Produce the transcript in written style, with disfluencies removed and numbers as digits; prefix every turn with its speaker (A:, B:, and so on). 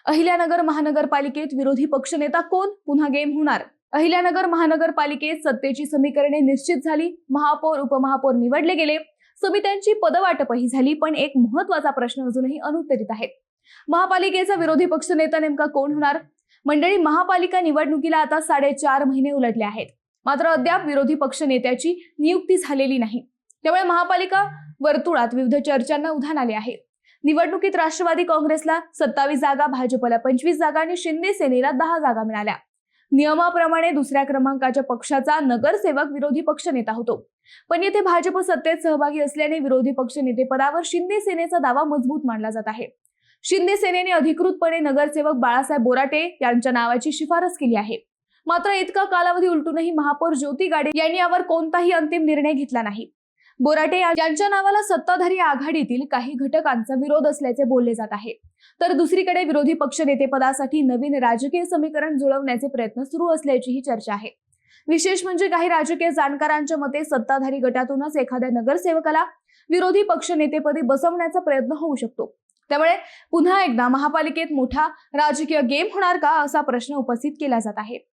A: अहिल्यानगर महानगरपालिकेत विरोधी पक्षनेता कोण? पुन्हा गेम होणार? अहिल्यानगर महानगरपालिकेत सत्तेची समीकरणे निश्चित झाली, महापौर उपमहापौर निवडले गेले, समित्यांची पदवाटपही झाली, पण एक महत्त्वाचा प्रश्न अजूनही अनुत्तरित आहे. महापालिकेचा विरोधी पक्षनेता नेमका कोण होणार? मंडळी, महापालिका निवडणुकीला आता 4.5 महिने उलटले आहेत, मात्र अद्याप विरोधी पक्ष नेत्याची नियुक्ती झालेली नाही. त्यामुळे महापालिका वर्तुळात विविध चर्चांना उधाण आले आहे. निवडणुकीत राष्ट्रवादी काँग्रेसला 27 जागा, भाजपला 25 जागा आणि शिंदे सेनेला 10 जागा मिळाल्या. नियमाप्रमाणे दुसऱ्या क्रमांकाच्या पक्षाचा नगरसेवक विरोधी पक्षनेता होतो, पण येथे भाजप सत्तेत सहभागी असल्याने विरोधी पक्षनेतेपदावर शिंदे सेनेचा दावा मजबूत मानला जात आहे. शिंदे सेनेने अधिकृतपणे नगरसेवक बाळासाहेब बोराटे यांच्या नावाची शिफारस केली आहे. मात्र इतका कालावधी उलटूनही महापौर ज्योती गाडे यांनी यावर कोणताही अंतिम निर्णय घेतला नाही. बोराटे यांच्या नावाला सत्ताधारी आघाडीतील काही घटकांचा विरोध असल्याचे बोलले जात आहे. तर दुसरीकडे विरोधी पक्षनेतेपदासाठी नवीन राजकीय समीकरण जुळवण्याचे प्रयत्न सुरू असल्याचीही चर्चा आहे. विशेष म्हणजे काही राजकीय जाणकारांच्या मते सत्ताधारी गटातूनच एखाद्या नगरसेवकाला विरोधी पक्षनेतेपदी बसवण्याचा प्रयत्न होऊ शकतो. त्यामुळे पुन्हा एकदा महापालिकेत मोठा राजकीय गेम होणार का, असा प्रश्न उपस्थित केला जात आहे.